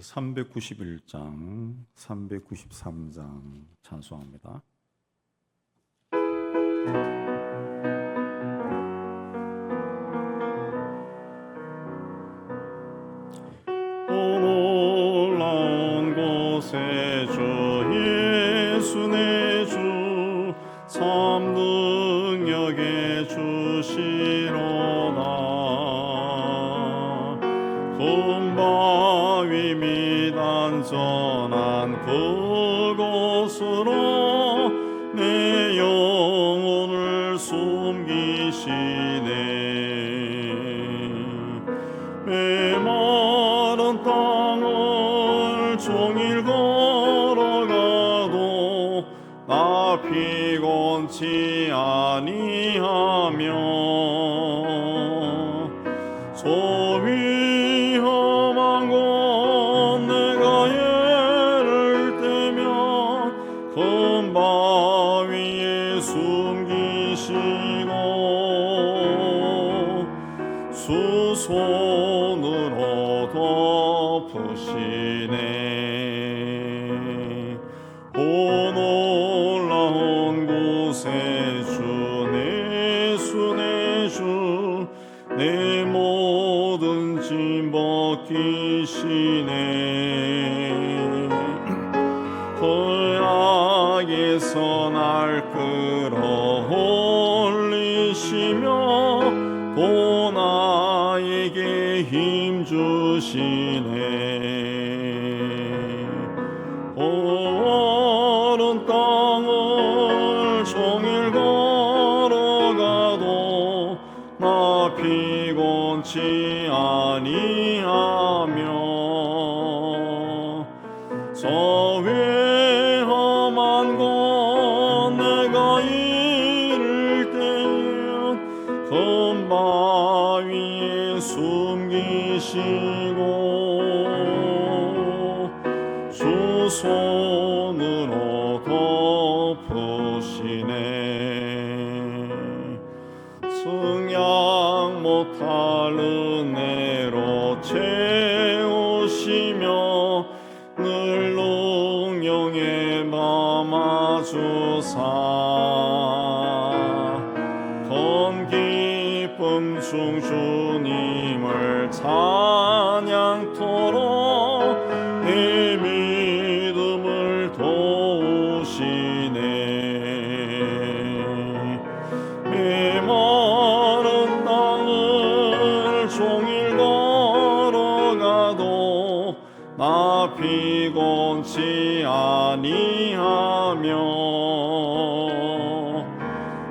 391장, 393장 찬송합니다. 오 놀라운 곳에 주 예수 내 주 참 능력의 주시로다. 금바위 및 안전한 그곳으로 내 영혼을 숨기시네. 메마른 땅을 종일 걸어가도 나 피곤치 아니하며 저 위험한 곳 내가 예를 들면 큰 바위에 숨기시고 수손으로 덮으시네. 오 놀라운 곳에 주 예수 내 주 내 모든 짐 벗기시네. 그 악에서 날 끌어올리시며 또 나에게 힘 주시네. 오른 땅을 종일 걸어가도 나 피곤치 아니하며 저 위험한 곳 내가 이를 때면 큰 바위에 숨기시고 주 손으로 덮으시네. 승양 못할 은혜로 채우시며 늘 능력에 감아주사 큰 기쁨 중 주님을 찬양토록 내 믿음을 도우시네. 메마른 땅을 종일 걸어가도 나 피곤치 아니하며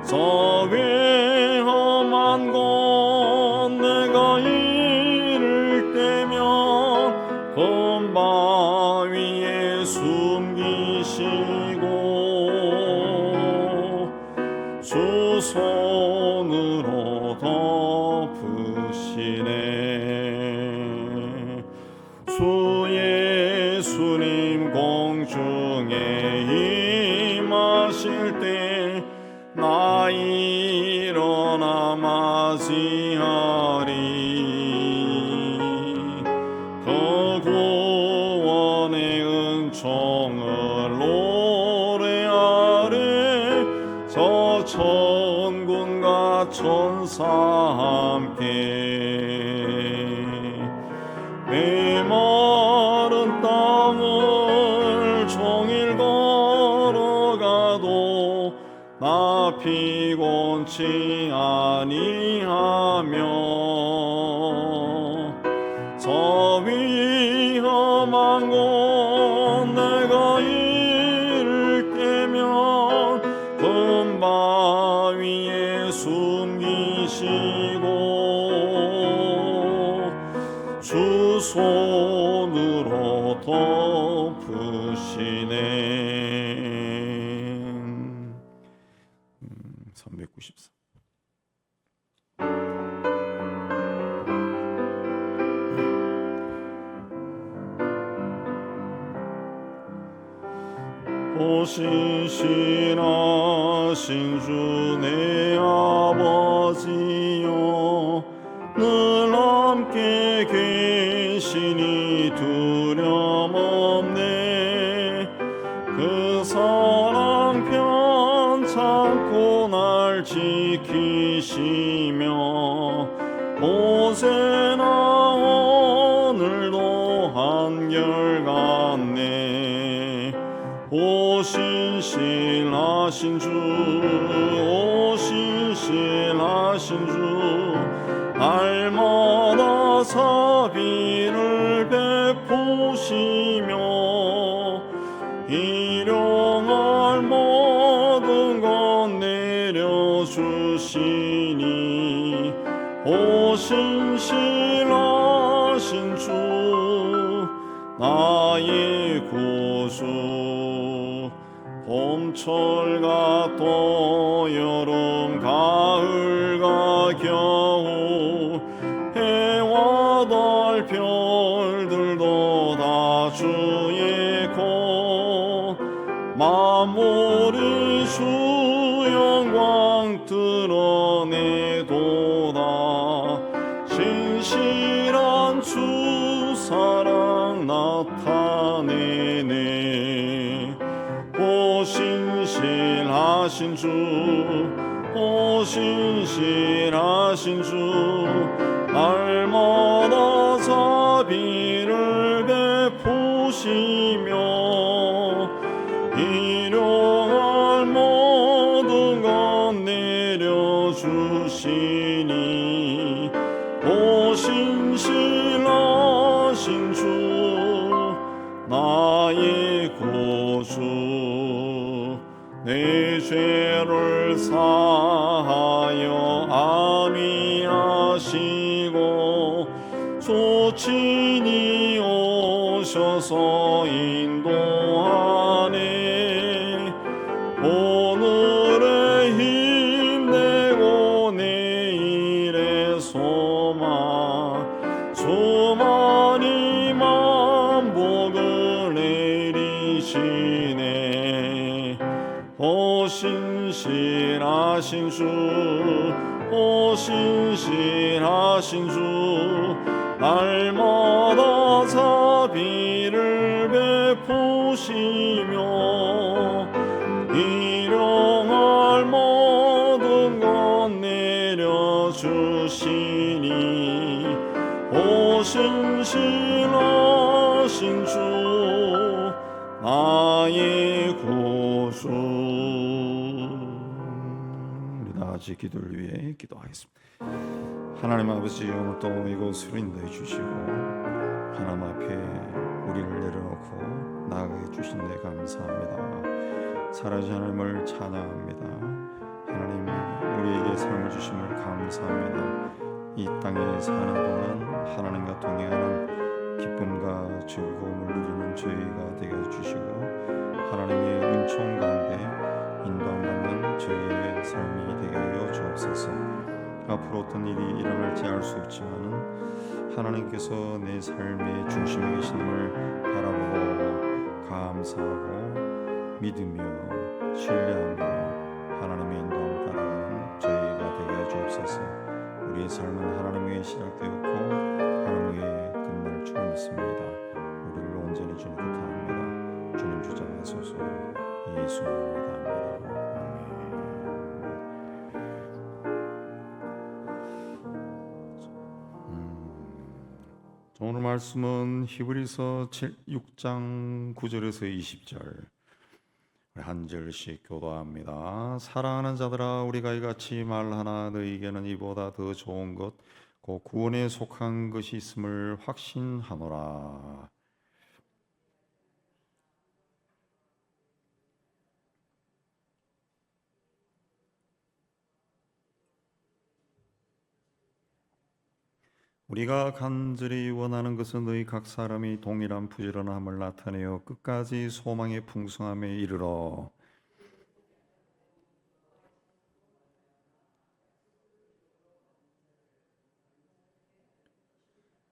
저 위험한 곳 내가 이를 때면 큰 바위에 숨기시고 주 손으로 덮으시네. 주 예수님 공중에 임하실 때 나 일어나 맞이하리. 그 구원의 은총을 노래하리. 저 천군과 천사 함께 메마른 땅을 종일 걸어가도 나 피곤치 아니하며 저 위험한 곳 내가 이를 때면 큰 바위에 숨기시고 주 손으로 덮으시네. 394. 오신실하신 주 내 아버지여 늘 함께 계시니 두려워 어제나 오늘도 한결같네. 오 신실하신 주, 오 신실하신 주, 날마다 자비를 베푸시며 일용할 모든 것 내려주시니 오 신실하신 주, 나의 구주. 봄철과 또 여름 가을과 겨울, 해와 달 별들도 다 주의 것, 만물이 주 영광 드러내도다. 신실한 주 사랑 나타내네. 오 신실하신 주, 오 신실하신 주, 날마다 자비를 베푸시며 일용할 모든 것 내려주시니 오 신실하신 주, 나의 구주. 내 죄를 사하여 안위하시고 주 친히 오셔서 인도하네. 오늘의 힘내고 내일의 소망, 주만이 만복을 내리시네. 오 신실하신 주, 오 신실하신 주, 날마다 자비를 베푸시며 일용할 모든 것 내려주시니 오 신실하신 주, 나의 구주. 우리 나같이 기도를 위해 기도하겠습니다. 하나님 아버지, 오늘 또 이곳으로 인도해 주시고 하나님 앞에 우리를 내려놓고 나아가게 주신 데 감사합니다. 살아계신 하나님을 찬양합니다. 하나님, 우리에게 삶을 주심을 감사합니다. 이 땅에 사는 동안 하나님과 동행하는 기쁨과 즐거움을 누리는 저희가 되게 해주시고 하나님의 은총 가운데 인도함받는 저희의 삶이 되게 하여 주옵소서. 앞으로 어떤 일이 일어날지 알 수 없지만은 하나님께서 내 삶의 중심에 계심을 바라보고 감사하고 믿으며 신뢰하며 하나님의 인도함을 따라가는 저희가 되게 해 주옵소서. 우리의 삶은 하나님 위에 시작되었고 하나님 위에 끝날 줄 믿습니다. 우리를 온전히 주님 뜻합니다. 주님 주장하소서. 예수님을 기도합니다. 오늘 말씀은 히브리서 6장 9절에서 20절 한 절씩 교도합니다. 사랑하는 자들아, 우리가 이같이 말하나 너희에게는 이보다 더 좋은 것 곧 구원에 속한 것이 있음을 확신하노라. 우리가 간절히 원하는 것은 너희 각 사람이 동일한 부지런함을 나타내어 끝까지 소망의 풍성함에 이르러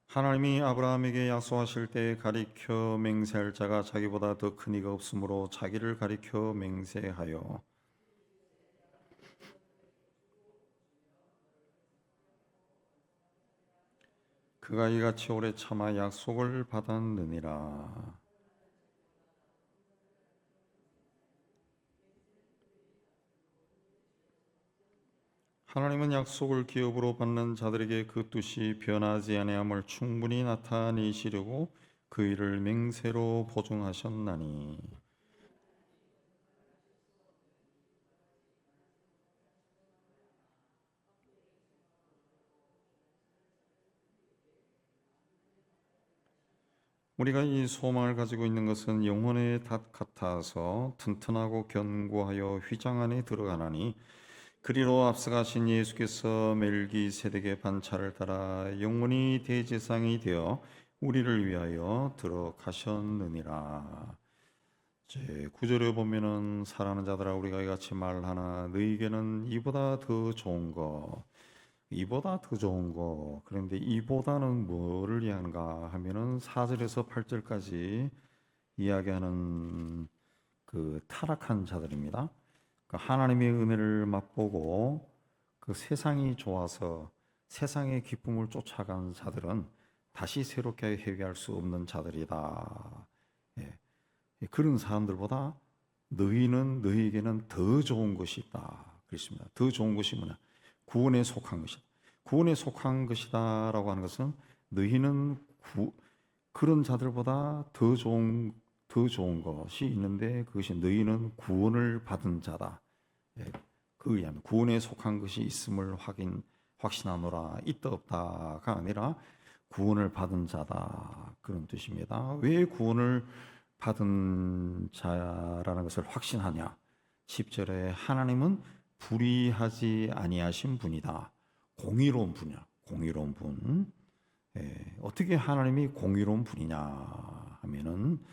하나님이 아브라함에게 약속하실 때 가리켜 맹세할 자가 자기보다 더 큰 이가 없으므로 자기를 가리켜 맹세하여 그가 이같이 오래 참아 약속을 받았느니라. 하나님은 약속을 기업으로 받는 자들에게 그 뜻이 변하지 아니함을 충분히 나타내시려고 그 일을 맹세로 보증하셨나니. 우리가 이 소망을 가지고 있는 것은 영혼의 닷 같아서 튼튼하고 견고하여 휘장 안에 들어가나니, 그리로 앞서가신 예수께서 멜기세덱의 반차를 따라 영원히 대제사장이 되어 우리를 위하여 들어가셨느니라. 제 9절에 보면은 사랑하는 자들아 우리가 이같이 말하나 너희에게는 이보다 더 좋은 거, 이보다 더 좋은 거. 그런데 이보다는 뭐를 이야기하는가 하면은 4절에서 8절까지 이야기하는 그 타락한 자들입니다. 그 하나님의 은혜를 맛보고 그 세상이 좋아서 세상의 기쁨을 쫓아간 자들은 다시 새롭게 회개할 수 없는 자들이다. 예. 그런 사람들보다 너희에게는 더 좋은 것이 있다. 그렇습니다. 더 좋은 것이 뭐냐? 구원에 속한 것이다. 구원에 속한 것이다라고 하는 것은 너희는 그런 자들보다 더 좋은 것이 있는데 그것이 너희는 구원을 받은 자다. 예, 그에 의하면 구원에 속한 것이 있음을 확신하노라. 있다 없다가 아니라 구원을 받은 자다. 그런 뜻입니다. 왜 구원을 받은 자라는 것을 확신하냐? 10절에 하나님은 불의하지 아니하신 분이다. 공의로운 분이야. 공의로운 분. 어떻게 하나님이 공의로운 분이냐 하면은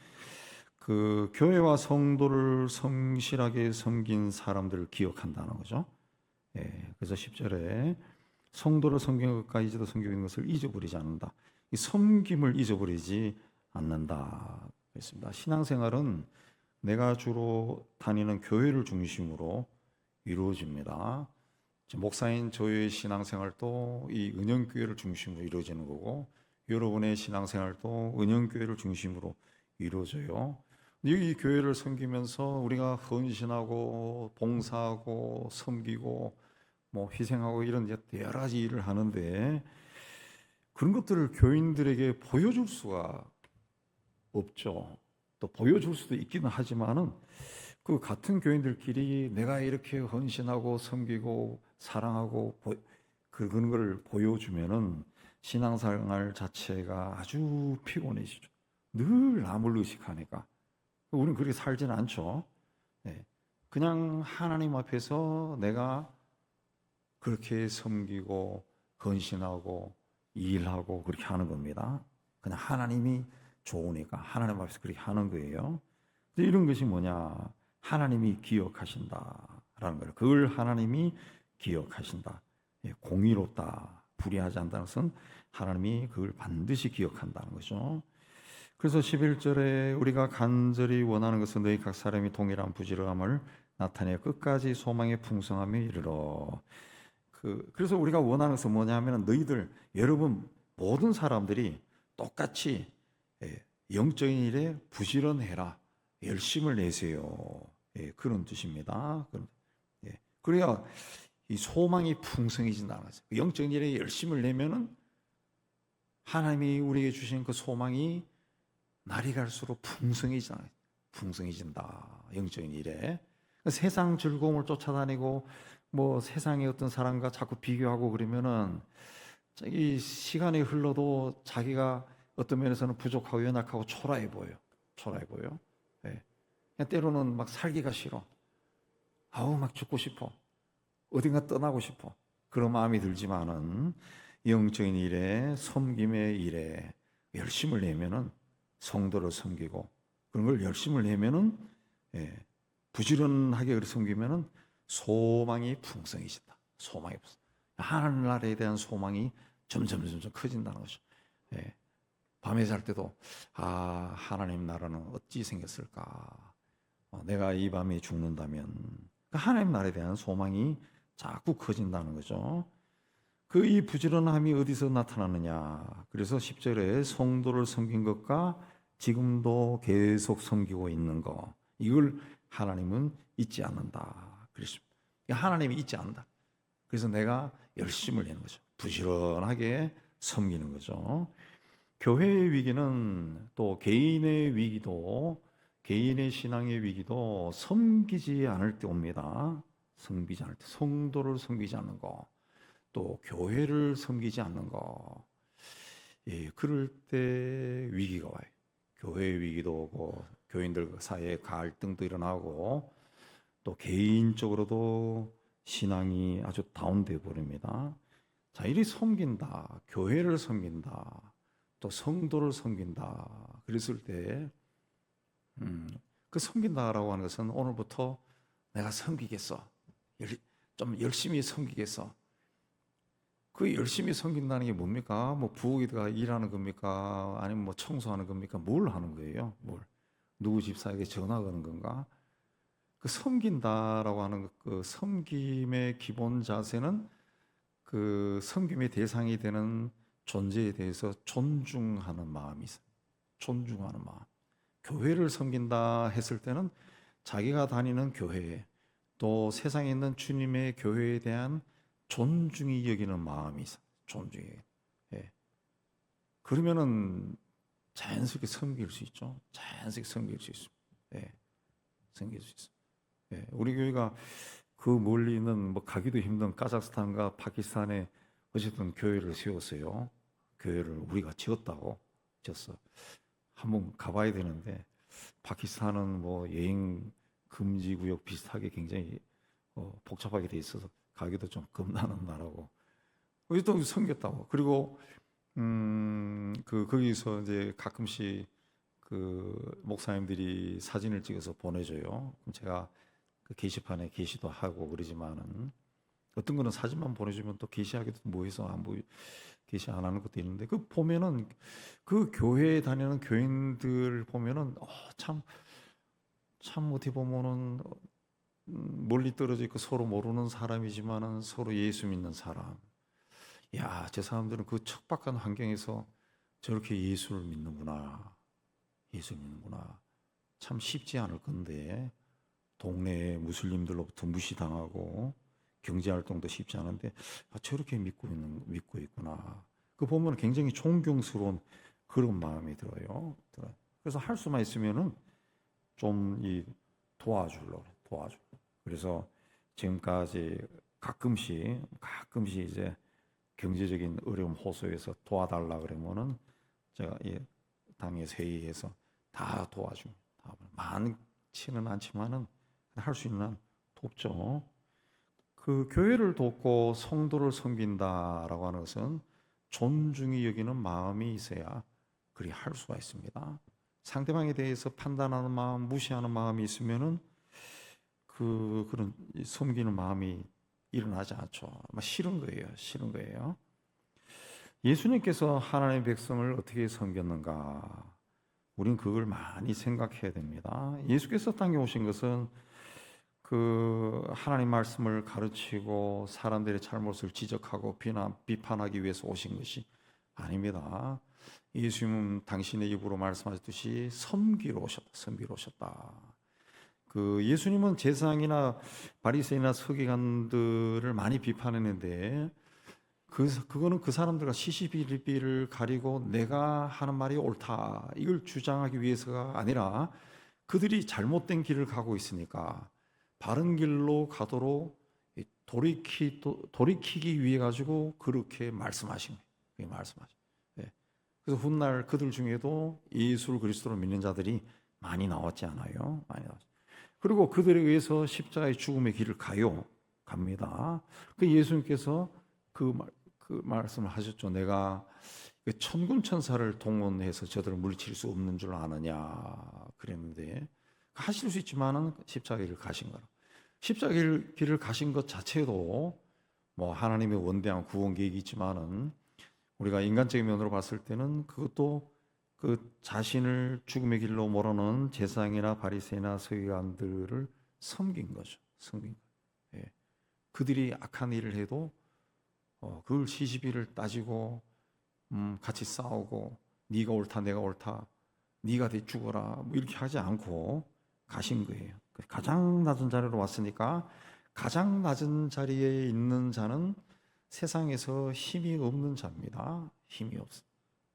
그 교회와 성도를 성실하게 섬긴 사람들을 기억한다는 거죠. 그래서 10절에 성도를 섬기는 것과 이제도 섬기는 것을 잊어버리지 않는다. 이 섬김을 잊어버리지 않는다. 그렇습니다. 신앙생활은 내가 주로 다니는 교회를 중심으로 이루어집니다. 목사인 저의 신앙생활도 이 은영교회를 중심으로 이루어지는 거고, 여러분의 신앙생활도 은영교회를 중심으로 이루어져요. 이 교회를 섬기면서 우리가 헌신하고 봉사하고 섬기고 뭐 희생하고 이런 여러 가지 일을 하는데, 그런 것들을 교인들에게 보여줄 수가 없죠. 또 보여줄 수도 있기는 하지만은 그 같은 교인들끼리 내가 이렇게 헌신하고 섬기고 사랑하고 그런 걸 보여주면은 신앙생활 자체가 아주 피곤해지죠. 늘 남을 의식하니까 우리는 그렇게 살지는 않죠. 그냥 하나님 앞에서 내가 그렇게 섬기고 헌신하고 일하고 그렇게 하는 겁니다. 그냥 하나님이 좋으니까 하나님 앞에서 그렇게 하는 거예요. 이런 것이 뭐냐? 하나님이 기억하신다라는 거예요. 그걸 하나님이 기억하신다. 공의롭다, 불의하지 않다는 것은 하나님이 그걸 반드시 기억한다는 거죠. 그래서 11절에 우리가 간절히 원하는 것은 너희 각 사람이 동일한 부지런함을 나타내 끝까지 소망의 풍성함에 이르러. 그래서 우리가 원하는 것은 뭐냐 하면 너희들 여러분 모든 사람들이 똑같이 영적인 일에 부지런해라. 열심을 내세요. 그런 뜻입니다. 그래야 이 소망이 풍성해진다는 거죠. 영적인 일에 열심을 내면은 하나님이 우리에게 주신 그 소망이 날이 갈수록 풍성해진다. 영적인 일에. 세상 즐거움을 쫓아다니고 뭐 세상의 어떤 사람과 자꾸 비교하고 그러면은 이 시간이 흘러도 자기가 어떤 면에서는 부족하고 연약하고 초라해 보여요. 그냥 때로는 막 살기가 싫어. 막 죽고 싶어. 어딘가 떠나고 싶어. 그런 마음이 들지만은 영적인 일에 섬김의 일에 열심을 내면은 성도를 섬기고 그런 걸 열심을 내면은 부지런하게 섬기면은 소망이 풍성해진다. 소망이 풍성. 하나님 나라에 대한 소망이 점점 커진다는 거죠. 밤에 잘 때도 하나님 나라는 어찌 생겼을까? 내가 이 밤에 죽는다면 하나님 나라에 대한 소망이 자꾸 커진다는 거죠. 그 이 부지런함이 어디서 나타나느냐? 그래서 10절에 성도를 섬긴 것과 지금도 계속 섬기고 있는 것, 이걸 하나님은 잊지 않는다. 그렇습니다. 하나님이 잊지 않는다. 그래서 내가 열심을 내는 거죠. 부지런하게 섬기는 거죠. 교회의 위기는 또 개인의 위기도, 개인의 신앙의 위기도 섬기지 않을 때 옵니다. 섬기지 않을 때, 성도를 섬기지 않는 거, 또 교회를 섬기지 않는 거, 예, 그럴 때 위기가 와요. 교회의 위기도 오고, 교인들 사이에 갈등도 일어나고, 또 개인적으로도 신앙이 아주 다운돼 버립니다. 자, 이리 섬긴다, 교회를 섬긴다, 또 성도를 섬긴다. 그랬을 때, 그 섬긴다라고 하는 것은 오늘부터 내가 섬기겠어, 좀 열심히 섬기겠어. 그 열심히 섬긴다는 게 뭡니까? 뭐 부엌에다가 일하는 겁니까? 아니면 뭐 청소하는 겁니까? 뭘 하는 거예요? 뭘? 누구 집사에게 전화 거는 건가? 그 섬긴다라고 하는 그 섬김의 기본 자세는 그 섬김의 대상이 되는 존재에 대해서 존중하는 마음이 있어요. 존중하는 마음. 교회를 섬긴다 했을 때는 자기가 다니는 교회에, 또 세상에 있는 주님의 교회에 대한 존중이 여기는 마음이 있어요. 존중이. 예. 그러면은 자연스럽게 섬길 수 있죠. 자연스럽게 섬길 수 있습니다. 예. 섬길 수 있어요. 예. 우리 교회가 그 멀리 있는 뭐 가기도 힘든 카자흐스탄과 파키스탄에 어쨌든 교회를 세웠어요. 교회를 우리가 지었다고 지었어. 한번 가봐야 되는데, 파키스탄은 뭐 여행 금지 구역 비슷하게 굉장히 복잡하게 돼 있어서 가기도 좀 겁나는 나라고. 또 섬겼다고. 그리고 거기서 이제 가끔씩 그 목사님들이 사진을 찍어서 보내줘요. 그럼 제가 그 게시판에 게시도 하고 그러지만은, 어떤 거는 사진만 보내주면 또 게시하기도 뭐해서 게시 안 하는 것도 있는데, 그 보면은 그 교회에 다니는 교인들 보면은 참 어떻게 보면은 멀리 떨어져 있고 서로 모르는 사람이지만은 서로 예수 믿는 사람. 야, 저 사람들은 그 척박한 환경에서 저렇게 예수를 믿는구나. 예수 믿는구나. 참 쉽지 않을 건데, 동네에 무슬림들로부터 무시당하고 경제활동도 쉽지 않은데, 저렇게 믿고 있구나. 그 보면 굉장히 존경스러운 그런 마음이 들어요. 그래서 할 수만 있으면은 좀 도와주려고. 그래서 지금까지 가끔씩 이제 경제적인 어려움 호소해서 도와달라 그러면은 제가 당에서 회의해서 다 도와줍니다. 많지는 않지만은 할 수 있는 돕죠. 그 교회를 돕고 성도를 섬긴다라고 하는 것은 존중이 여기는 마음이 있어야 그리 할 수가 있습니다. 상대방에 대해서 판단하는 마음, 무시하는 마음이 있으면은 그런 섬기는 마음이 일어나지 않죠. 아마 싫은 거예요. 예수님께서 하나님의 백성을 어떻게 섬겼는가? 우린 그걸 많이 생각해야 됩니다. 예수께서 땅에 오신 것은 그 하나님 말씀을 가르치고 사람들의 잘못을 지적하고 비판하기 위해서 오신 것이 아닙니다. 예수님은 당신의 입으로 말씀하셨듯이 섬기러 오셨다. 그 예수님은 제사장이나 바리새인이나 서기관들을 많이 비판했는데, 그거는 그 사람들과 시시비비를 가리고 내가 하는 말이 옳다 이걸 주장하기 위해서가 아니라, 그들이 잘못된 길을 가고 있으니까 바른 길로 가도록 돌이키기 위해 가지고 그렇게 말씀하신 거예요. 그래서 훗날 그들 중에도 예수 그리스도를 믿는 자들이 많이 나왔지 않아요? 많이 나왔죠. 그리고 그들에 의해서 십자가의 죽음의 길을 갑니다. 그 예수님께서 그 말씀을 하셨죠. 내가 천군 천사를 동원해서 저들을 물리칠 수 없는 줄 아느냐 그랬는데, 하실 수 있지만은 십자가의 길을 가신 거라. 십자가의 길을 가신 것 자체도 뭐 하나님의 원대한 구원 계획이 있지만은, 우리가 인간적인 면으로 봤을 때는 그것도 그 자신을 죽음의 길로 몰아넣은 제사장이나 바리새인이나 서기관들을 섬긴 거죠. 예. 그들이 악한 일을 해도 그걸 시시비를 따지고 같이 싸우고 네가 옳다 내가 옳다 네가 죽어라 뭐 이렇게 하지 않고 가신 거예요. 가장 낮은 자리로 왔으니까 가장 낮은 자리에 있는 자는 세상에서 힘이 없는 자입니다. 힘이 없어.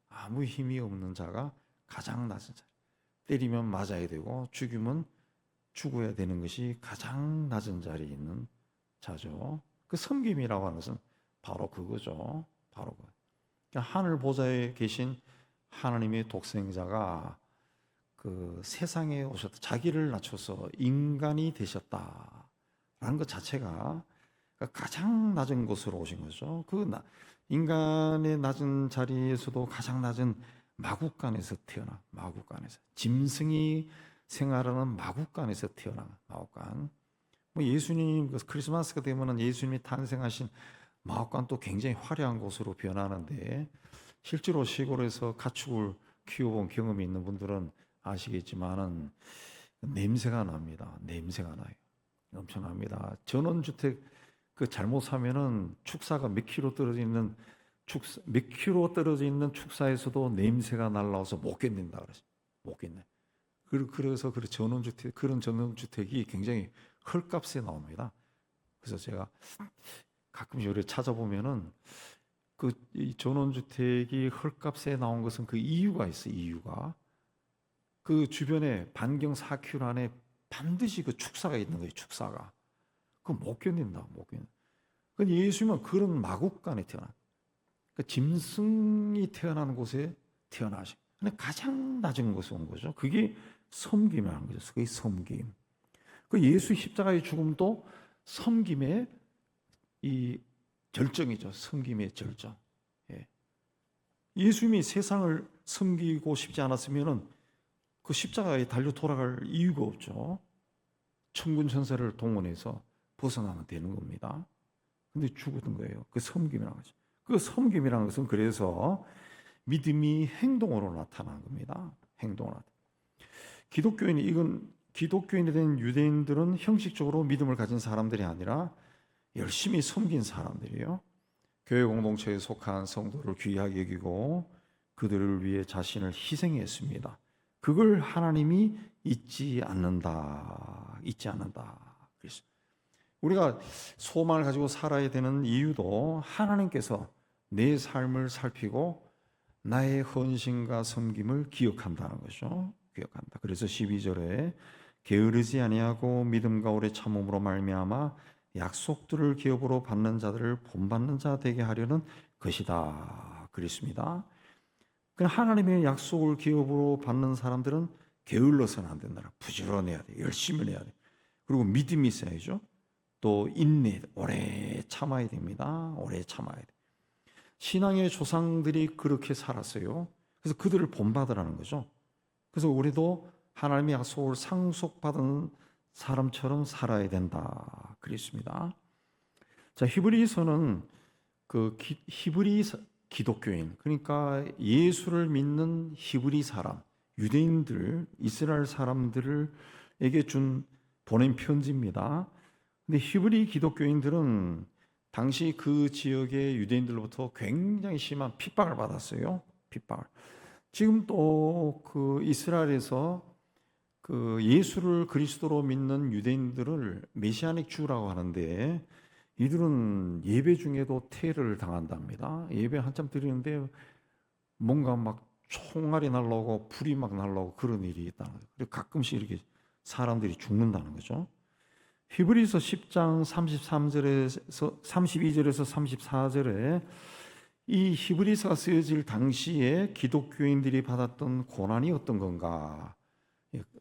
아무 힘이 없는 자가 가장 낮은 자. 때리면 맞아야 되고 죽이면 죽어야 되는 것이 가장 낮은 자리에 있는 자죠. 그 섬김이라고 하는 것은 바로 그거죠. 바로 그. 그러니까 하늘 보좌에 계신 하나님의 독생자가 그 세상에 오셨다. 자기를 낮춰서 인간이 되셨다라는 것 자체가 가장 낮은 곳으로 오신 거죠. 그 인간의 낮은 자리에서도 가장 낮은 마국간에서 태어나, 마국간에서 짐승이 생활하는 마국간에서 태어나, 마국간. 뭐 예수님 크리스마스가 되면은 예수님이 탄생하신 마국간도 굉장히 화려한 곳으로 변하는데, 실제로 시골에서 가축을 키워본 경험이 있는 분들은 아시겠지만은 냄새가 납니다. 냄새가 나요. 엄청납니다. 전원주택 그 잘못 사면은 축사가 몇 킬로 떨어져 있는 몇 킬로 떨어져 있는 축사에서도 냄새가 날라와서 못 견딘다 그러죠. 못 견뎌. 그래서 그런 전원주택이 굉장히 헐값에 나옵니다. 그래서 제가 가끔 요리 찾아보면은 이 전원주택이 헐값에 나온 것은 그 이유가 있어요. 이유가 그 주변에 반경 4km 안에 반드시 그 축사가 있는 거예요. 축사가. 그거 못 견딘다. 못 견딘다. 근데 예수님은 그런 마국간에 태어난, 그러니까 짐승이 태어나는 곳에 태어나신, 근데 가장 낮은 곳에 온 거죠. 그게 섬김이라는 거죠. 그게 섬김. 그 예수 십자가의 죽음도 섬김의 이 절정이죠. 섬김의 절정. 예. 예수님이 세상을 섬기고 싶지 않았으면은 그 십자가에 달려 돌아갈 이유가 없죠. 천군 천사를 동원해서 벗어나면 되는 겁니다. 근데 죽었던 거예요. 그 섬김이라는 거죠. 그 섬김이라는 것은 그래서 믿음이 행동으로 나타난 겁니다. 행동으로 나타난. 기독교인이 된 유대인들은 형식적으로 믿음을 가진 사람들이 아니라 열심히 섬긴 사람들이에요. 교회 공동체에 속한 성도를 귀하게 여기고 그들을 위해 자신을 희생했습니다. 그걸 하나님이 잊지 않는다. 그래서 우리가 소망을 가지고 살아야 되는 이유도 하나님께서 내 삶을 살피고 나의 헌신과 섬김을 기억한다는 거죠. 기억한다. 그래서 12절에 게으르지 아니하고 믿음과 오래 참음으로 말미암아 약속들을 기업으로 받는 자들을 본받는 자 되게 하려는 것이다. 그랬습니다. 하나님의 약속을 기업으로 받는 사람들은 게을러서는 안 된다. 부지런해야 돼. 열심히 해야 돼. 그리고 믿음이 있어야죠. 또 인내, 오래 참아야 됩니다. 오래 참아야 돼. 신앙의 조상들이 그렇게 살았어요. 그래서 그들을 본받으라는 거죠. 그래서 우리도 하나님의 약속을 상속받은 사람처럼 살아야 된다. 그랬습니다. 자, 히브리서는 히브리 기독교인, 그러니까 예수를 믿는 히브리 사람, 유대인들, 이스라엘 사람들에게 보낸 편지입니다. 근데 히브리 기독교인들은 당시 그 지역의 유대인들로부터 굉장히 심한 핍박을 받았어요. 핍박을. 지금 또 그 이스라엘에서 그 예수를 그리스도로 믿는 유대인들을 메시아닉 주라고 하는데, 이들은 예배 중에도 테러를 당한답니다. 예배 한참 드리는데 뭔가 막 총알이 날라오고 불이 막 날라오고 그런 일이 있다는 거예요. 그리고 가끔씩 이렇게 사람들이 죽는다는 거죠. 히브리서 10장 32절에서 34절에 이 히브리서가 쓰여질 당시에 기독교인들이 받았던 고난이 어떤 건가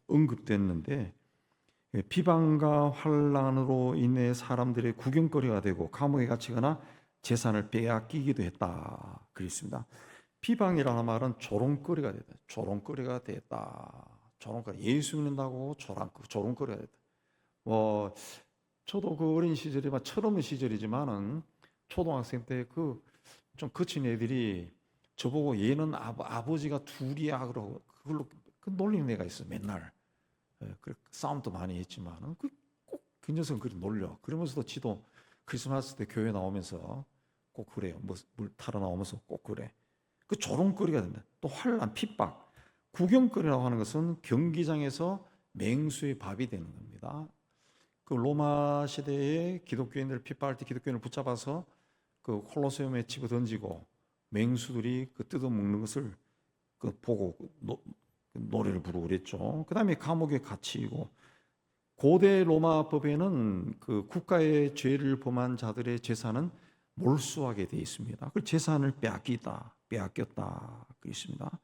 언급됐는데, 비방과 환난으로 인해 사람들의 구경거리가 되고 감옥에 갇히거나 재산을 빼앗기기도 했다. 그랬습니다. 비방이라는 말은 조롱거리가 됐다. 조롱거리가 됐다. 조롱거리. 예수 믿는다고 조롱거리가 됐다. 저도 그 어린 시절이 철없는 시절이지만은 초등학생 때 좀 거친 애들이 저보고 얘는 아버지가 둘이야 그러고 그걸로 놀리는 애가 있어. 맨날. 싸움도 많이 했지만 꼭그 녀석은 그리 놀려. 그러면서도 지도 크리스마스 때 교회 나오면서 꼭 그래요. 물 타러 나오면서 꼭 그래. 그 조롱거리가 된다. 또 환난, 핍박. 구경거리라고 하는 것은 경기장에서 맹수의 밥이 되는 겁니다. 그 로마 시대에 기독교인들 핍박할 때 기독교인을 붙잡아서 그 콜로세움에 집어 던지고 맹수들이 그 뜯어 먹는 것을 그 보고 노래를 부르고 그랬죠. 그다음에 감옥에 갇히고, 고대 로마 법에는 그 국가의 죄를 범한 자들의 재산은 몰수하게 되어 있습니다. 그 재산을 빼앗겼다 그랬습니다.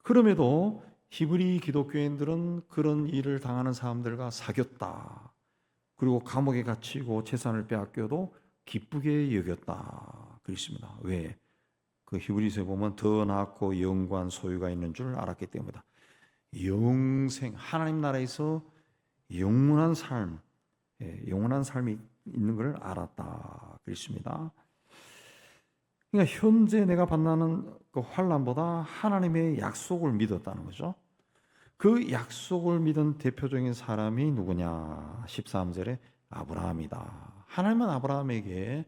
그럼에도 히브리 기독교인들은 그런 일을 당하는 사람들과 사귀었다. 그리고 감옥에 갇히고 재산을 빼앗겨도 기쁘게 여겼다 그랬습니다. 왜? 그 히브리서에 보면 더 낫고 영구한 소유가 있는 줄 알았기 때문이다. 영생, 하나님 나라에서 영원한 삶, 영원한 삶이 있는 걸 알았다 그랬습니다. 그러니까 현재 내가 만나는 그 환난보다 하나님의 약속을 믿었다는 거죠. 그 약속을 믿은 대표적인 사람이 누구냐? 13절에 아브라함이다. 하나님은 아브라함에게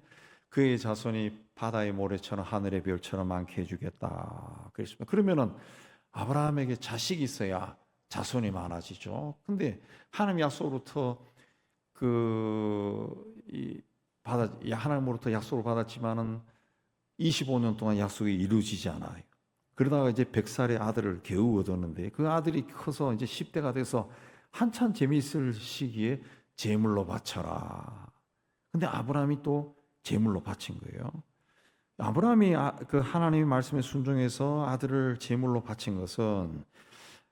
그의 자손이 바다의 모래처럼 하늘의 별처럼 많게 해주겠다 그랬습니다. 그러면은 아브라함에게 자식이 있어야 자손이 많아지죠. 근데 하나님 약속으로부터 하나님으로부터 약속을 받았지만은 25년 동안 약속이 이루어지지 않아요. 그러다가 이제 100살의 아들을 겨우 얻었는데, 그 아들이 커서 이제 10대가 돼서 한참 재미있을 시기에 제물로 바쳐라. 근데 아브라함이 또 제물로 바친 거예요. 아브라함이 그 하나님의 말씀에 순종해서 아들을 제물로 바친 것은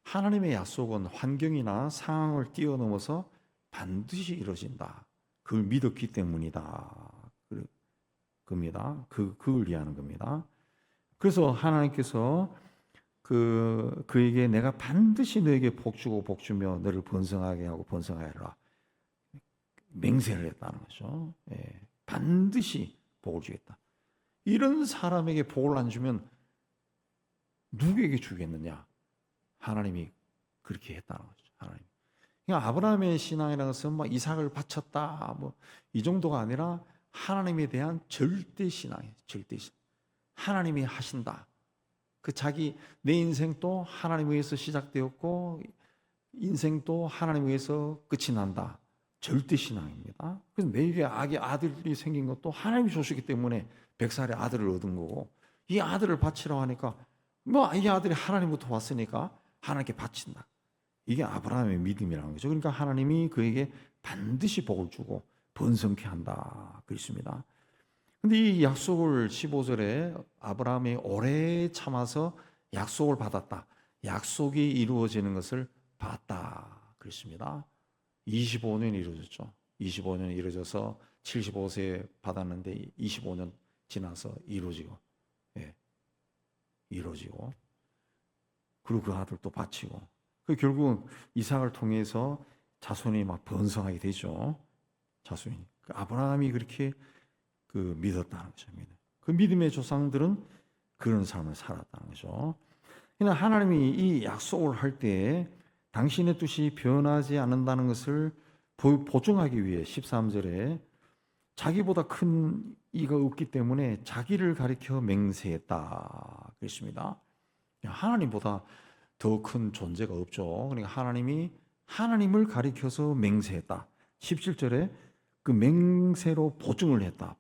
하나님의 약속은 환경이나 상황을 뛰어넘어서 반드시 이루어진다. 그걸 믿었기 때문이다. 겁니다. 그걸 위하는 겁니다. 그래서 하나님께서 그에게 내가 반드시 너에게 복주고 복주며 너를 번성하게 하고 번성하게 하라 맹세를 했다는 거죠. 반드시 복을 주겠다. 이런 사람에게 복을 안 주면 누구에게 주겠느냐? 하나님이 그렇게 했다는 거죠. 하나님. 그러니까 아브라함의 신앙이라는 것은 막 이삭을 바쳤다 이 정도가 아니라 하나님에 대한 절대 신앙이에요. 절대 신앙. 하나님이 하신다. 내 인생도 하나님 위해서 시작되었고 인생도 하나님 위해서 끝이 난다. 절대 신앙입니다. 그래서 내게 아들이 생긴 것도 하나님이 주셨기 때문에 100살의 아들을 얻은 거고, 이 아들을 바치라고 하니까 이 아들이 하나님부터 왔으니까 하나님께 바친다. 이게 아브라함의 믿음이라는 거죠. 그러니까 하나님이 그에게 반드시 복을 주고 번성케 한다 그랬습니다. 근데 이 약속을 15절에 아브라함이 오래 참아서 약속을 받았다. 약속이 이루어지는 것을 봤다 그랬습니다. 25년이 이루어졌죠. 25년이 이루어져서 75세에 받았는데 25년 지나서 이루어지고 그리고 그 아들 또 바치고, 결국은 이삭을 통해서 자손이 막 번성하게 되죠. 자손이. 아브라함이 그렇게 믿었다는 거죠. 그 믿음의 조상들은 그런 삶을 살았다는 거죠. 그러나 하나님이 이 약속을 할 때 당신의 뜻이 변하지 않는다는 것을 보증하기 위해 13절에 자기보다 큰 이가 없기 때문에 자기를 가리켜 맹세했다 그랬습니다. 하나님보다 더 큰 존재가 없죠. 그러니까 하나님이 하나님을 가리켜서 맹세했다. 17절에 그 맹세로 보증했다.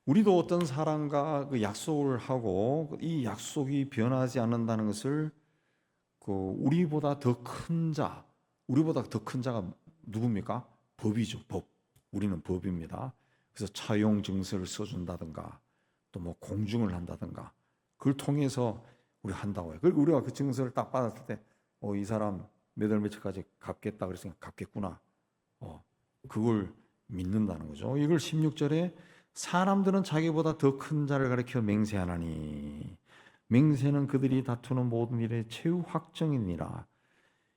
우리도 어떤 사람과 그 약속을 하고 이 약속이 변하지 않는다는 것을 우리보다 더 큰 자가 누굽니까? 법이죠. 법. 우리는 법입니다. 그래서 차용 증서를 써준다든가 또 공증을 한다든가 그걸 통해서 우리가 한다고 해요. 그리고 우리가 그 증서를 딱 받았을 때 이 사람 몇 월 며칠까지 갚겠다 그랬으니까 갚겠구나. 그걸 믿는다는 거죠. 이걸 16절에 사람들은 자기보다 더 큰 자를 가리켜 맹세하나니 맹세는 그들이 다투는 모든 일의 최후 확정이니라.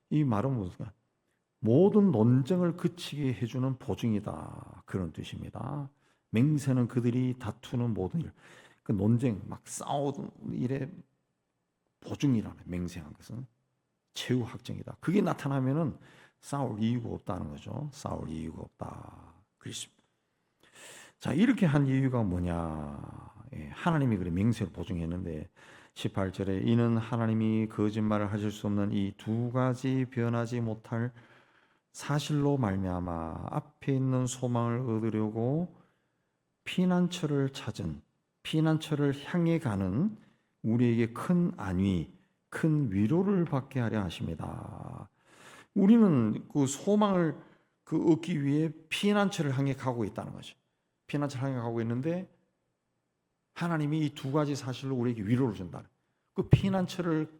이 말은 무엇인가? 모든 논쟁을 그치게 해주는 보증이다. 그런 뜻입니다. 맹세는 그들이 다투는 모든 일. 그 논쟁, 싸우는 일의 보증이라는 맹세한 것은 최후 확정이다. 그게 나타나면은 싸울 이유가 없다는 거죠. 싸울 이유가 없다. 그렇습니다. 자, 이렇게 한 이유가 뭐냐? 하나님이 그래 맹세를 보증했는데 18절에 이는 하나님이 거짓말을 하실 수 없는 이 두 가지 변하지 못할 사실로 말미암아 앞에 있는 소망을 얻으려고 피난처를 찾은, 피난처를 향해 가는 우리에게 큰 안위, 큰 위로를 받게 하려 하십니다. 우리는 그 소망을 얻기 위해 피난처를 향해 가고 있다는 거죠. 피난처를 향해 가고 있는데 하나님이 이 두 가지 사실로 우리에게 위로를 준다. 그 피난처를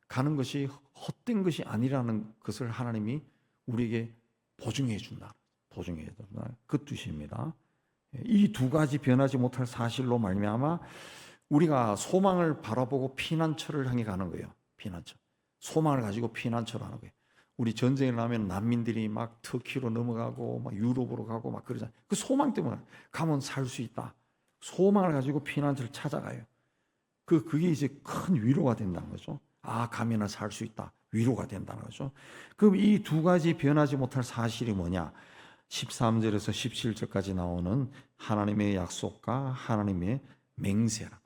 가는 것이 헛된 것이 아니라는 것을 하나님이 우리에게 보증해 준다. 보증해 준다. 그 뜻입니다. 이 두 가지 변하지 못할 사실로 말미암아 우리가 소망을 바라보고 피난처를 향해 가는 거예요. 피난처. 소망을 가지고 피난처를 하는 거예요. 우리 전쟁이 나면 난민들이 막 터키로 넘어가고 막 유럽으로 가고 막 그러잖아요. 그 소망 때문에 가면 살 수 있다. 소망을 가지고 피난처를 찾아가요. 그게 이제 큰 위로가 된다는 거죠. 아, 가면은 살 수 있다. 위로가 된다는 거죠. 그럼 이 두 가지 변하지 못할 사실이 뭐냐? 13절에서 17절까지 나오는 하나님의 약속과 하나님의 맹세라.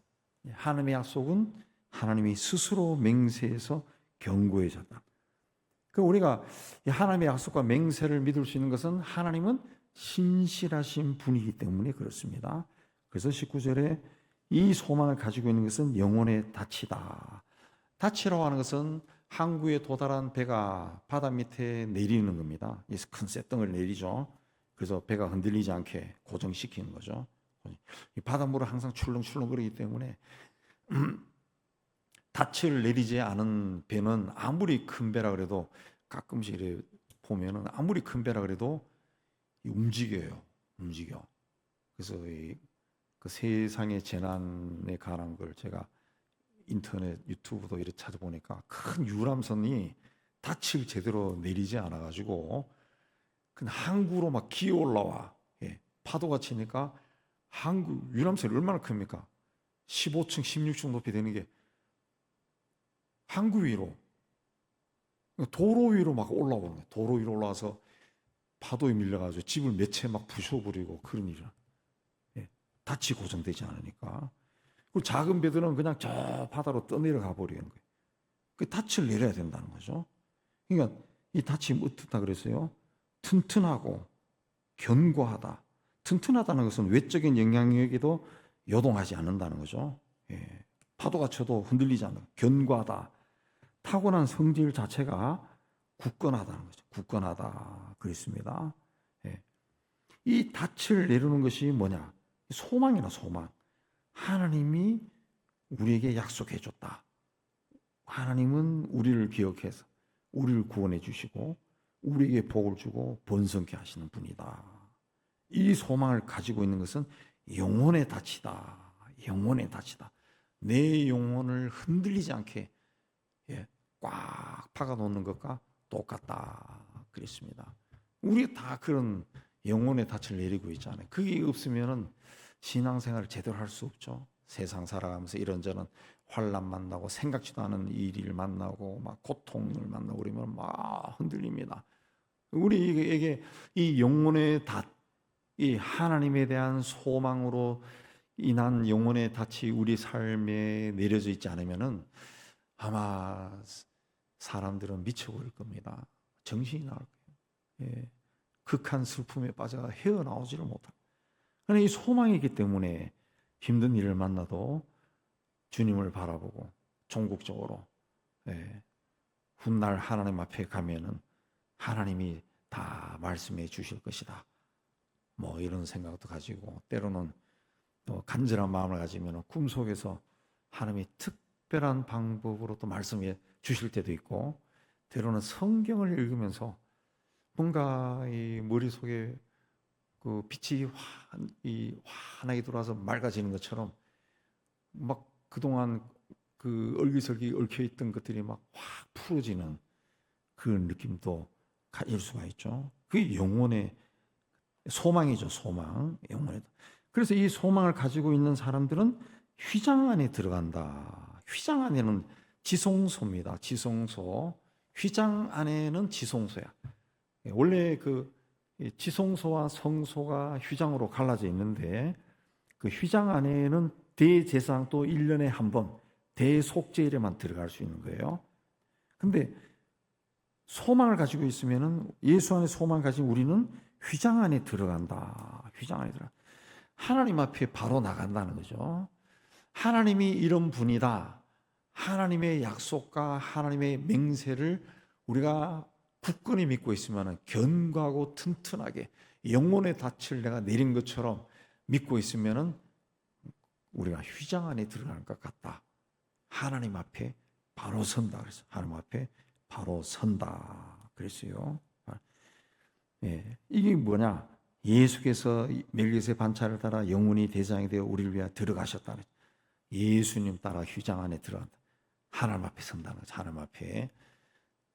하나님의 약속은 하나님이 스스로 맹세해서 경고해줬다. 우리가 하나님의 약속과 맹세를 믿을 수 있는 것은 하나님은 신실하신 분이기 때문에 그렇습니다. 그래서 19절에 이 소망을 가지고 있는 것은 영혼의 닻이다. 닻이라고 하는 것은 항구에 도달한 배가 바다 밑에 내리는 겁니다. 큰 쇳덩을 내리죠. 그래서 배가 흔들리지 않게 고정시키는 거죠. 이 바닷물은 항상 출렁출렁거리기 때문에 닻을 내리지 않은 배는 아무리 큰 배라 그래도 가끔씩 이렇게 보면은 아무리 큰 배라 그래도 움직여. 그래서 그 세상의 재난에 관한 걸 제가 인터넷 유튜브도 이렇게 찾아보니까 큰 유람선이 닻을 제대로 내리지 않아가지고 그 항구로 막 기어 올라와. 파도가 치니까 항구 유람선이 얼마나 큽니까? 15층, 16층 높이 되는 게 항구 위로, 도로 위로 막 올라오는 거예요. 도로 위로 올라와서 파도에 밀려가지고 집을 몇 채 막 부숴버리고 그런 일이라. 닻이 고정되지 않으니까. 그리고 작은 배들은 그냥 저 바다로 떠내려가 버리는 거예요. 그 닻을 내려야 된다는 거죠. 그러니까 이 닻이 어떻다 그랬어요? 튼튼하고 견고하다. 튼튼하다는 것은 외적인 영향력에도 요동하지 않는다는 거죠. 파도가 쳐도 흔들리지 않는, 견고하다. 타고난 성질 자체가 굳건하다는 거죠. 굳건하다 그랬습니다. 이 닻을 내리는 것이 뭐냐? 소망이나 소망. 하나님이 우리에게 약속해 줬다. 하나님은 우리를 기억해서 우리를 구원해 주시고 우리에게 복을 주고 번성케 하시는 분이다. 이 소망을 가지고 있는 것은 영혼의 닻이다. 영혼의 닻이다. 내 영혼을 흔들리지 않게 꽉 박아 놓는 것과 똑같다 그랬습니다. 우리 다 그런 영혼의 닻을 내리고 있잖아요. 그게 없으면은 신앙생활을 제대로 할 수 없죠. 세상 살아가면서 이런저런 환난 만나고 생각지도 않은 일을 만나고 막 고통을 만나고 그러면 막 흔들립니다. 우리에게 이 영혼의 닻, 이 하나님에 대한 소망으로 인한 영혼의 닻이 우리 삶에 내려져 있지 않으면은 아마 사람들은 미쳐버릴 겁니다. 정신이 나올 거예요. 극한 슬픔에 빠져가 헤어나오지를 못합니다. 그러나 이 소망이 있기 때문에 힘든 일을 만나도 주님을 바라보고 종국적으로 훗날 하나님 앞에 가면은 하나님이 다 말씀해 주실 것이다. 뭐 이런 생각도 가지고 때로는 또 간절한 마음을 가지면 꿈속에서 하나님이 특별한 방법으로 또 말씀해 주실 때도 있고 때로는 성경을 읽으면서 뭔가 이 머릿속에 그 빛이 환하게 들어와서 맑아지는 것처럼 막 그동안 그 얼기설기 얽혀있던 것들이 막 확 풀어지는 그런 느낌도 가질 수가 있죠. 그게 영혼의 소망이죠. 소망. 영혼의. 그래서 이 소망을 가지고 있는 사람들은 휘장 안에 들어간다. 휘장 안에는 지성소입니다. 지성소. 휘장 안에는 지성소야. 원래 그 지성소와 성소가 휘장으로 갈라져 있는데 그 휘장 안에는 대제사장 또 1년에 한 번 대속죄일에만 들어갈 수 있는 거예요. 근데 소망을 가지고 있으면은, 예수 안에 소망을 가진 우리는 휘장 안에 들어간다. 휘장 안에 들어가. 하나님 앞에 바로 나간다는 거죠. 하나님이 이런 분이다. 하나님의 약속과 하나님의 맹세를 우리가 굳건히 믿고 있으면 견고하고 튼튼하게 영혼의 닻을 내가 내린 것처럼 믿고 있으면 우리가 휘장 안에 들어가는 것 같다. 하나님 앞에 바로 선다. 그래서 하나님 앞에 바로 선다. 그랬어요. 예, 이게 뭐냐? 예수께서 멜기세의 반차를 따라 영원히 대장이 되어 우리를 위하여 들어가셨다는, 예수님 따라 휘장 안에 들어간다. 하나님 앞에 선다는 거죠. 하나님 앞에.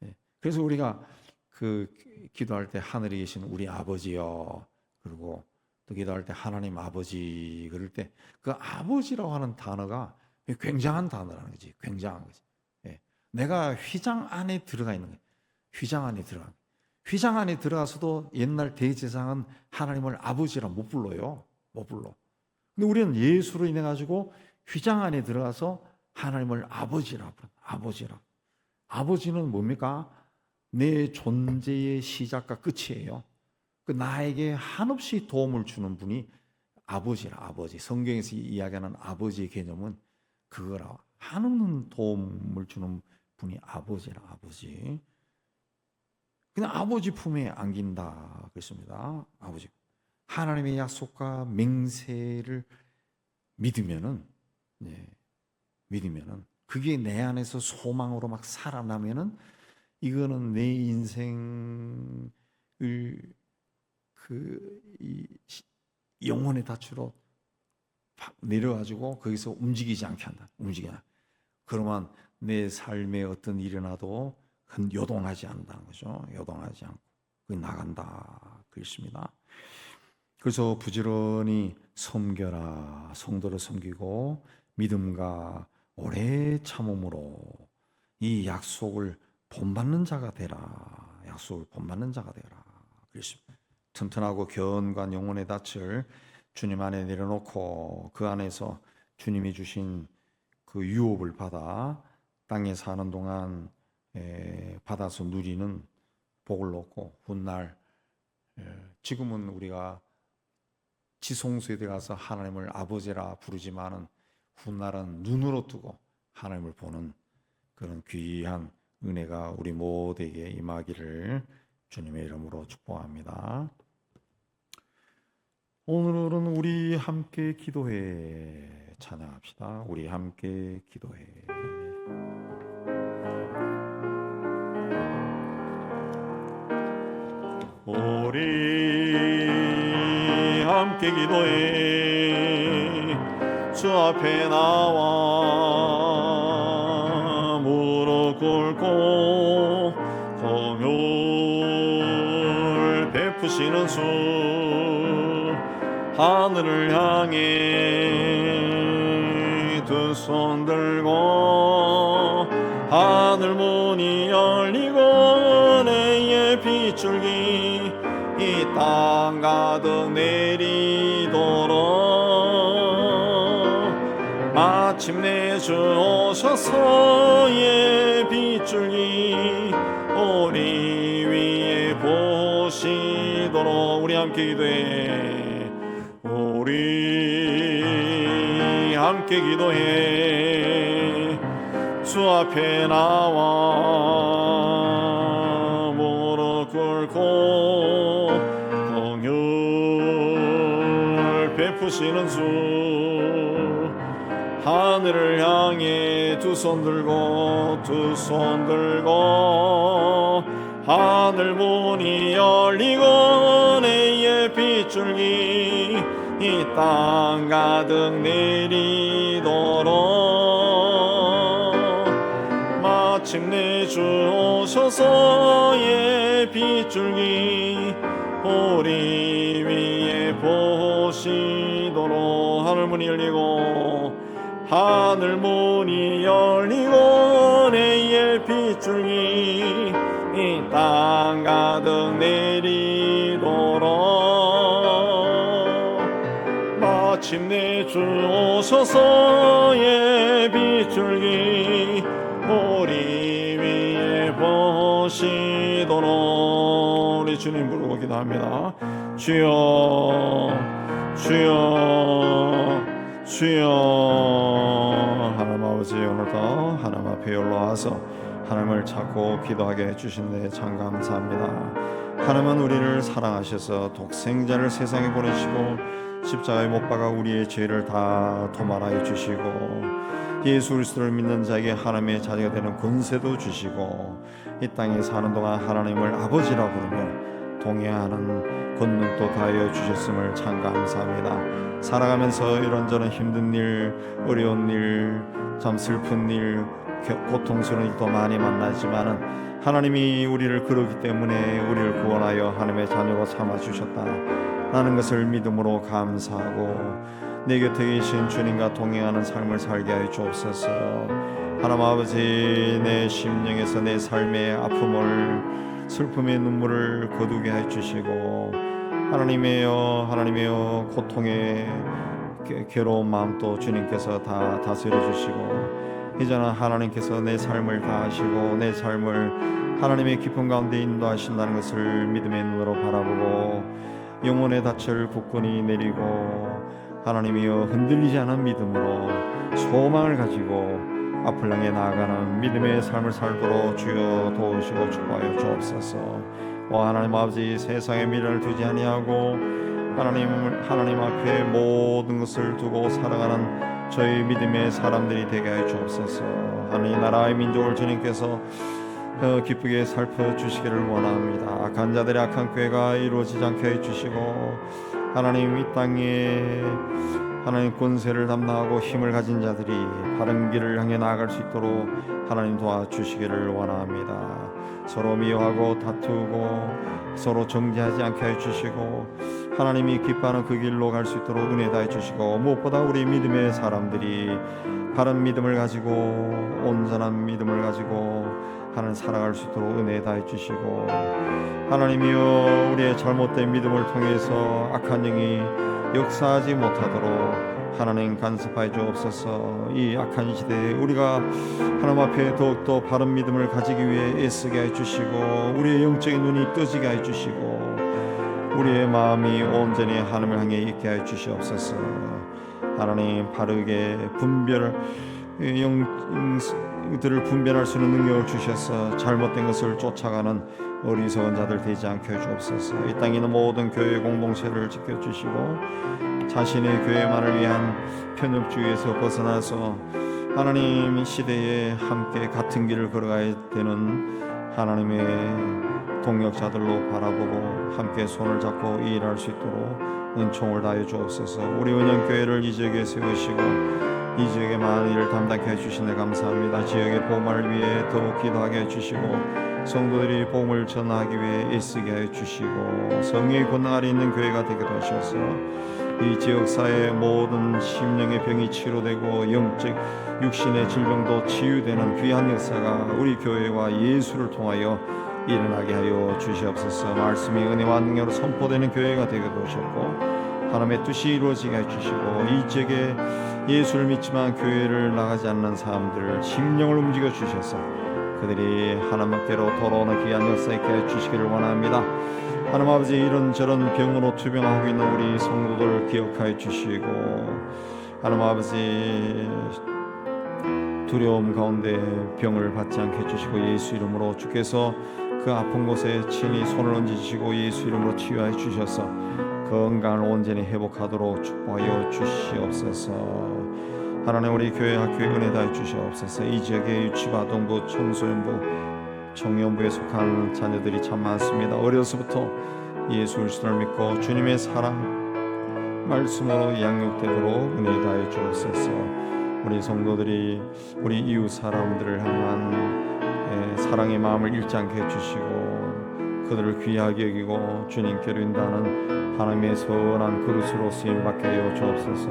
예, 그래서 우리가 그 기도할 때 하늘에 계신 우리 아버지요, 그리고 또 기도할 때 하나님 아버지, 그럴 때 그 아버지라고 하는 단어가 굉장한 단어라는 거지. 굉장한 거지. 예, 내가 휘장 안에 들어가 있는 거예요. 휘장 안에 들어가. 휘장 안에 들어가서도 옛날 대제사장은 하나님을 아버지라 못 불러요. 못 불러. 근데 우리는 예수로 인해 가지고 휘장 안에 들어가서 하나님을 아버지라 부른다. 아버지라. 아버지는 뭡니까? 내 존재의 시작과 끝이에요. 그 나에게 한없이 도움을 주는 분이 아버지라. 아버지. 성경에서 이야기하는 아버지의 개념은 그거라. 한없는 도움을 주는 분이 아버지라. 아버지. 그냥 아버지 품에 안긴다 그랬습니다. 아버지. 하나님의 약속과 맹세를 믿으면은, 네, 믿으면은 그게 내 안에서 소망으로 막 살아나면은, 이거는 내 인생을 이 영혼의 닻으로 내려가지고 거기서 움직이지 않게 한다. 움직이냐? 그러면 내 삶에 어떤 일이 나도 요동하지 않는다는 거죠. 요동하지 않고 나간다 그랬습니다. 그래서 부지런히 섬겨라. 성도를 섬기고 믿음과 오래 참음으로 이 약속을 본받는 자가 되라. 약속을 본받는 자가 되라 그랬습니다. 튼튼하고 견고한 영혼의 닻을 주님 안에 내려놓고 그 안에서 주님이 주신 그 유업을 받아 땅에 사는 동안 받아서 누리는 복을 얻고, 훗날 지금은 우리가 지성소에 들어가서 하나님을 아버지라 부르지만은 훗날은 눈으로 뜨고 하나님을 보는 그런 귀한 은혜가 우리 모두에게 임하기를 주님의 이름으로 축복합니다. 오늘은 우리 함께 기도해 찬양합시다. 우리 함께 기도해. 우리 함께 기도해. 주 앞에 나와 무릎 꿇고 공율 베푸시는 주, 하늘을 향해 두 손 들고 하늘 문이 열리고 은혜의 빗줄기 이 땅 가득 내리도록 마침내 주 오셔서의 빗줄기 우리 위에 보시도록 우리 함께 기도해. 우리 함께 기도해. 주 앞에 나와 무릎 꿇고 공율 베푸시는 주, 하늘을 향해 두 손 들고 하늘 문이 열리고 은혜의 빗줄기 이 땅 가득 내리도록 마침내 주 오셔서의 빗줄기 우리 위에 보시도록 하늘 문이 열리고 은혜의 빗줄기 이 땅 가득 내리도록 마침내 주 오셔서의 빗줄기 우리 위에 보시도록 하시도록 우리 주님 부르고 기도합니다. 주여 주여 주여. 하나님 아버지, 오늘도 하나님 앞에 올라와서 하나님을 찾고 기도하게 해주신 데 참 감사합니다. 하나님은 우리를 사랑하셔서 독생자를 세상에 보내시고 십자가에 못 박아 우리의 죄를 다 도말하여 주시고 예수 그리스도를 믿는 자에게 하나님의 자녀가 되는 권세도 주시고 이 땅에 사는 동안 하나님을 아버지라 부르며 동행하는 권능도 다하여 주셨음을 참 감사합니다. 살아가면서 이런저런 힘든 일, 어려운 일, 참 슬픈 일, 고통스러운 일도 많이 만나지만은 하나님이 우리를 그러기 때문에 우리를 구원하여 하나님의 자녀로 삼아주셨다라는 것을 믿음으로 감사하고 내 곁에 계신 주님과 동행하는 삶을 살게 하여 주옵소서. 하나님 아버지, 내 심령에서 내 삶의 아픔을 슬픔의 눈물을 거두게 해주시고 하나님이여 고통의 괴로운 마음도 주님께서 다 다스려 주시고 이제는 하나님께서 내 삶을 다 하시고 내 삶을 하나님의 깊은 가운데 인도하신다는 것을 믿음의 눈으로 바라보고 영혼의 닻을 굳건히 내리고 하나님이여 흔들리지 않은 믿음으로 소망을 가지고 앞을 향해 나아가는 믿음의 삶을 살도록 주여 도우시고 축복하여 주옵소서. 하나님 아버지, 세상의 미래를 두지 아니하고 하나님 앞에 모든 것을 두고 살아가는 저희 믿음의 사람들이 되게 하여 주옵소서. 하나님 나라의 민족을 주님께서 기쁘게 살펴주시기를 원합니다. 악한 자들의 악한 꾀가 이루어지지 않게 해주시고 하나님 이 땅에 하나님 권세를 담당하고 힘을 가진 자들이 바른 길을 향해 나아갈 수 있도록 하나님 도와주시기를 원합니다. 서로 미워하고 다투고 서로 정죄하지 않게 해주시고 하나님이 기뻐하는 그 길로 갈 수 있도록 은혜 다해 주시고 무엇보다 우리 믿음의 사람들이 바른 믿음을 가지고 온전한 믿음을 가지고 하나님 살아갈 수 있도록 은혜 다해 주시고 하나님이여 우리의 잘못된 믿음을 통해서 악한 영이 역사하지 못하도록 하나님 간섭하여 주옵소서. 이 악한 시대에 우리가 하나님 앞에 더욱더 바른 믿음을 가지기 위해 애쓰게 해주시고 우리의 영적인 눈이 떠지게 해주시고 우리의 마음이 온전히 하나님을 향해 있게 해주시옵소서. 하나님 바르게 영들을 분별할 수 있는 능력을 주셔서 잘못된 것을 쫓아가는 어리석은 자들 되지 않게 해주옵소서. 이 땅에 있는 모든 교회 공동체를 지켜주시고 자신의 교회만을 위한 편협주의에서 벗어나서 하나님 시대에 함께 같은 길을 걸어가야 되는 하나님의 동역자들로 바라보고 함께 손을 잡고 일할 수 있도록 은총을 다해 주옵소서. 우리 은영교회를 이 지역에 세우시고 이 지역의 많은 일을 담당케 해주신 데 감사합니다. 지역의 복음을 위해 더욱 기도하게 해주시고 성도들이 복음을 전하기 위해 애쓰게 해주시고 성령의 권능 아래 있는 교회가 되게 도와주셔서 이 지역사회의 모든 심령의 병이 치료되고 영적 육신의 질병도 치유되는 귀한 역사가 우리 교회와 예수를 통하여 일어나게 하여 주시옵소서. 말씀이 은혜와 능력으로 선포되는 교회가 되게 도우셨고 하나님의 뜻이 이루어지게 해주시고 이 지역에 예수를 믿지만 교회를 나가지 않는 사람들 심령을 움직여 주셔서 그들이 하나님께로 돌아오는 귀한 역사 있게 해주시기를 원합니다. 하나님 아버지, 이런저런 병으로 투병하고 있는 우리 성도들 기억하여 주시고 하나님 아버지 두려움 가운데 병을 받지 않게 해주시고 예수 이름으로 주께서 그 아픈 곳에 친히 손을 얹으시고 예수 이름으로 치유하여 주셔서 건강을 온전히 회복하도록 축복하여 주시옵소서. 하나님 우리 교회 학교에 은혜 다해 주시옵소서. 이 지역의 유치아동부 청소년부 청년부에 속한 자녀들이 참 많습니다. 어려서부터 예수 그리스도를 믿고 주님의 사랑 말씀으로 양육되도록 은혜 다해 주옵소서. 우리 성도들이 우리 이웃 사람들을 향한 사랑의 마음을 잃지 않게 해주시고 그들을 귀하게 여기고 주님께로 인도하는 하나님의 선한 그릇으로 쓰임받게 하여 주옵소서.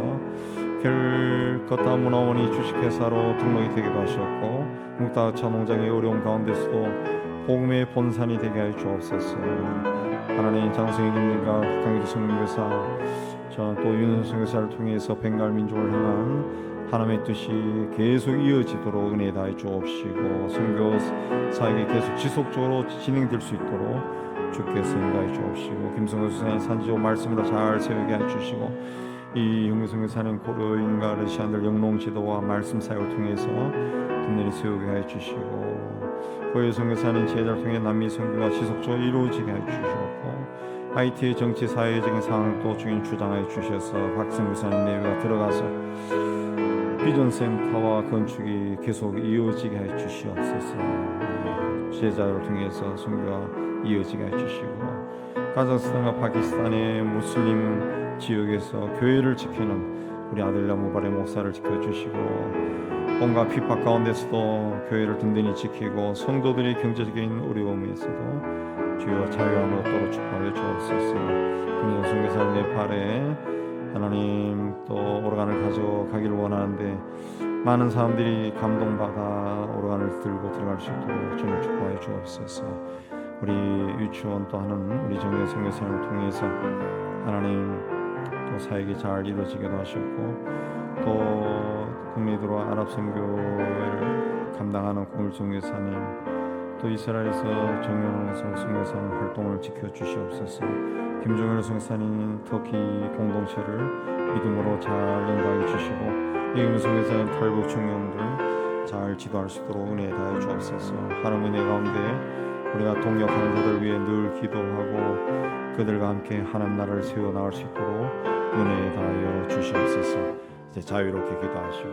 결것다 문화원이 주식회사로 등록이 되기도 하셨고 묵다차 농장의 어려운 가운데서도 복음의 본산이 되게 하여 주옵소서. 하나님 장성희 김님과 강기수 성교사 또 윤선 성교사를 통해서 벵갈 민족을 향한 하나님의 뜻이 계속 이어지도록 은혜 다해 주옵시고 선교 사역이 계속 지속적으로 진행될 수 있도록 주께서 인도해 주옵시고 김성호 선생님 산지오 말씀으로 잘 세우게 해 주시고 이 영성에 사는 고려인과 러시아인들 영농 지도와 말씀 사역을 통해서 든든히 세우게 해 주시고 고려 성에 사는 제자를 통해 남미 선교가 지속적으로 이루어지게 해 주시고 하이티의 정치 사회적인 상황도 주인 주장해 주셔서 박성규 사님 내외가 들어가서 비전센터와 건축이 계속 이어지게 해 주시옵소서. 제자를 통해서 선교가 이어지게 해 주시고 카자흐스탄과 파키스탄의 무슬림 지역에서 교회를 지키는 우리 아들라 무바레 목사를 지켜주시고 온갖 핍박 가운데서도 교회를 든든히 지키고 성도들이 경제적인 어려움에서도 주여 자유함을 얻도록 축복하여 주옵소서. 김정선 교사님 네팔에 하나님 또 오르간을 가져가기를 원하는데 많은 사람들이 감동받아 오르간을 들고 들어갈 수 있도록 주님 축복하여 주옵소서. 우리 유치원 또 하는 우리 정혜성 교사님을 통해서 하나님 또 사역이 잘 이루어지기도 하셨고 또 국내에 들어와 아랍 선교를 감당하는 공일정 교사님 또 이스라엘에서 정연호 성교사님 활동을 지켜주시옵소서. 김종현 성교사님 터키 공동체를 믿음으로 잘 인도하여 주시고 이금희 성교사님 탈북 청년들 잘 지도할 수 있도록 은혜 다해 주옵소서. 하나님의 은혜 가운데 우리가 동역하는 자들 위해 늘 기도하고 그들과 함께 하나님 나라를 세워 나갈 수 있도록 은혜 다하여 주시옵소서. 이제 자유롭게 기도하시고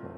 또